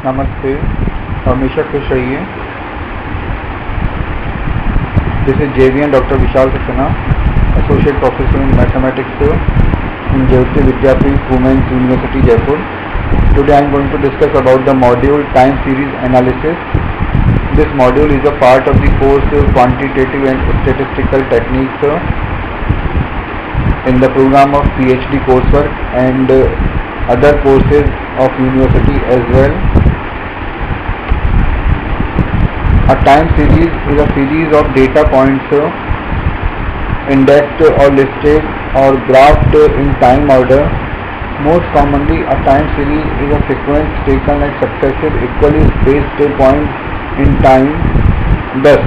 नमस्ते, हमेशा खुश रहिए। This is JVN Dr. Vishal Saxena, Associate Professor in Mathematics in Jyoti Vidyapeeth Women's University, Jaipur. Today I am going to discuss about the module Time Series Analysis. This module is a part of the course Quantitative and Statistical Techniques in the program of PhD coursework and other courses of university as well. A time series is a series of data points indexed or listed or graphed in time order. Most commonly, a time series is a sequence taken at successive equally spaced points in time. Thus,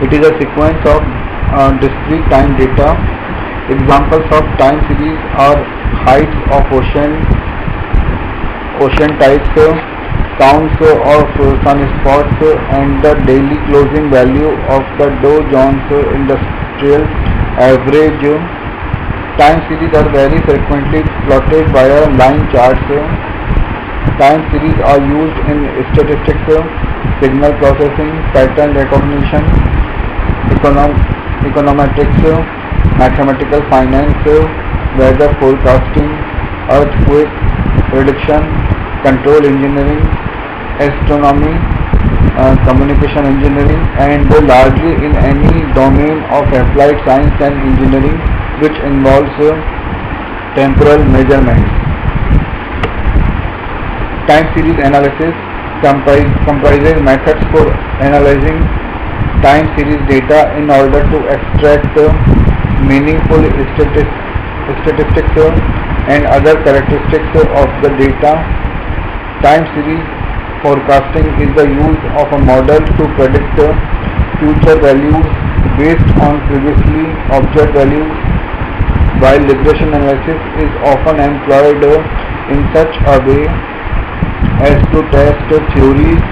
it is a sequence of discrete time data. Examples of time series are heights of ocean tides, counts of sunspots, and the daily closing value of the Dow Jones Industrial Average. Time series are very frequently plotted via line charts. Time series are used in statistics, signal processing, pattern recognition, econometrics, mathematical finance, weather forecasting, earthquake prediction, control engineering, astronomy, communication engineering, and largely in any domain of applied science and engineering which involves temporal measurements. Time series analysis comprises methods for analyzing time series data in order to extract meaningful statistics and other characteristics of the data. Time series forecasting is the use of a model to predict future values based on previously observed values, while regression analysis is often employed in such a way as to test theories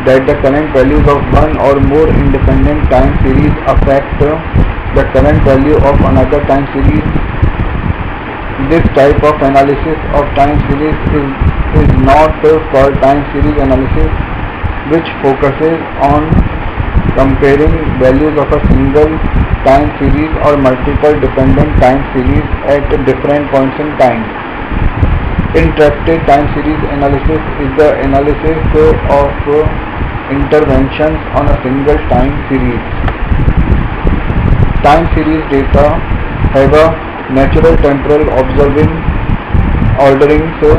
that the current values of one or more independent time series affect the current value of another time series. This type of analysis of time series is not called time series analysis, which focuses on comparing values of a single time series or multiple dependent time series at different points in time. Interrupted time series analysis is the analysis of interventions on a single time series. Time series data have a natural temporal observing ordering, so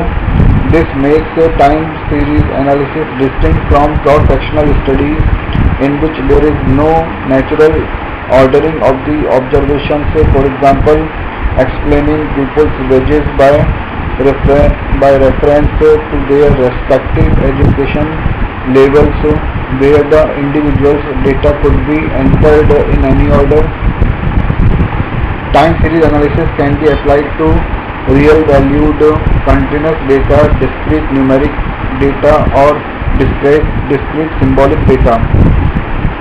this makes time series analysis distinct from cross-sectional studies in which there is no natural ordering of the observations. For example, explaining pupils' wages by reference to their respective education levels, where the individual's data could be entered in any order. Time series analysis can be applied to real valued continuous data, discrete numeric data, or discrete symbolic data.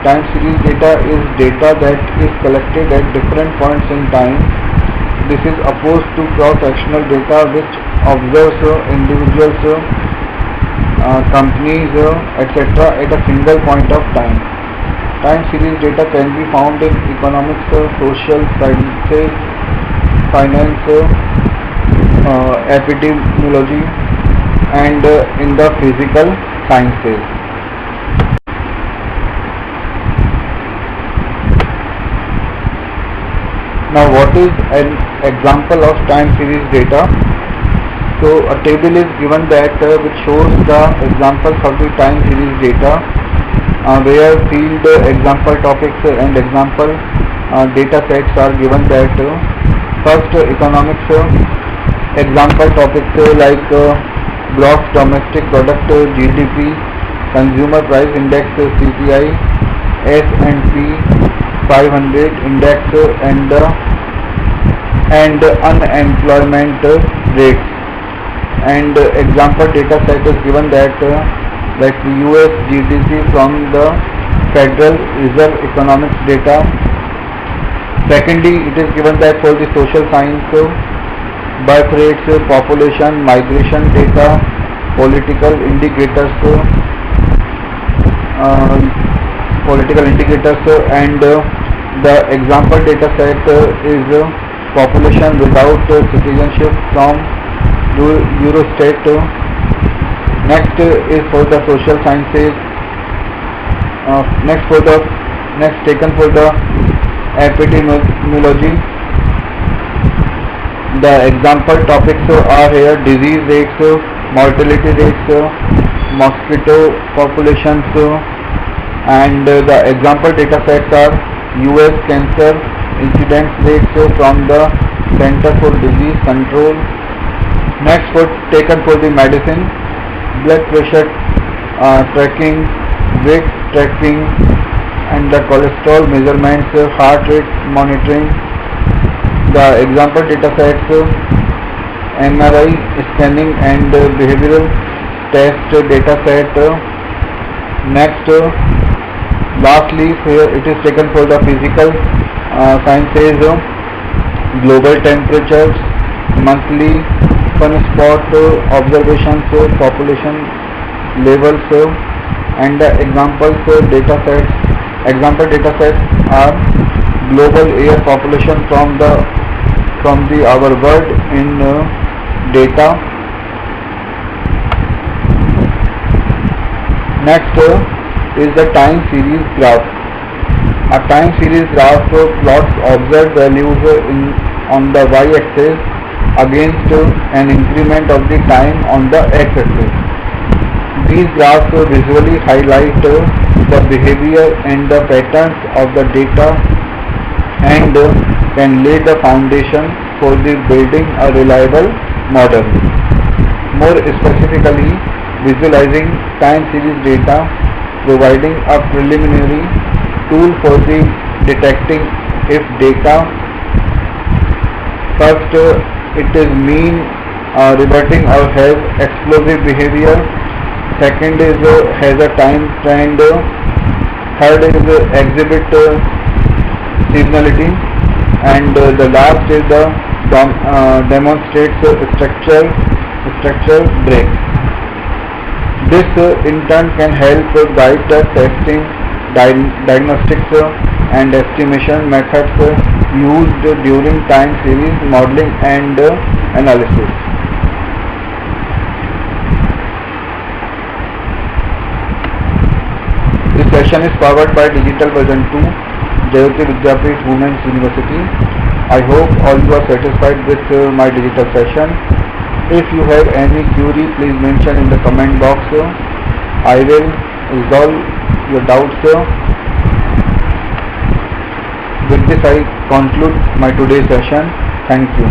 Time series data is data that is collected at different points in time. This is opposed to cross-sectional data which observes individuals, companies, etc. at a single point of time. Time series data can be found in economics, social sciences, finance, epidemiology, and in the physical sciences. Now, what is an example of time series data? So, a table is given that which shows the examples of the time series data, where field example topics and example data sets are given. That first, economics example topics like gross domestic product GDP, consumer price index CPI, S&P 500 index, and unemployment rates. And example data set is given that US GDP from the Federal Reserve Economics data. Secondly, it is given that for the social science, birth rates, population, migration data, political indicators, and the example data set is population without citizenship from Eurostat. Next is for the social sciences. Next taken for the epidemiology. The example topics are here: disease rates, mortality rates, mosquito populations, and the example data sets are US cancer incidence rates from the Center for Disease Control. Next taken for the medicine: blood pressure tracking, weight tracking, and the cholesterol measurements, heart rate monitoring. The example data sets: MRI scanning and behavioral test data set. Next, lastly, here it is taken for the physical sciences: global temperatures, monthly sunspot observations, population levels, and the example data sets are global air population from the our world in data. Next is the time series graph. A time series graph plots observed values on the y-axis against an increment of the time on the x-axis. These graphs visually highlight the behavior and the patterns of the data and can lay the foundation for the building a reliable model. More specifically, visualizing time series data, providing a preliminary tool for the detecting if data first it is mean reverting or has explosive behavior, second is has a time trend, third is exhibit seasonality, and the last is the demonstrates structure breaks. This in turn can help guide the testing, diagnostics, and estimation methods used during time series modeling and analysis. This session is powered by Digital Version 2, Jayoti Vidyapeeth Women's University. I hope all you are satisfied with my digital session. If you have any query, please mention in the comment box. I will resolve your doubts. With this, I conclude my today's session. Thank you.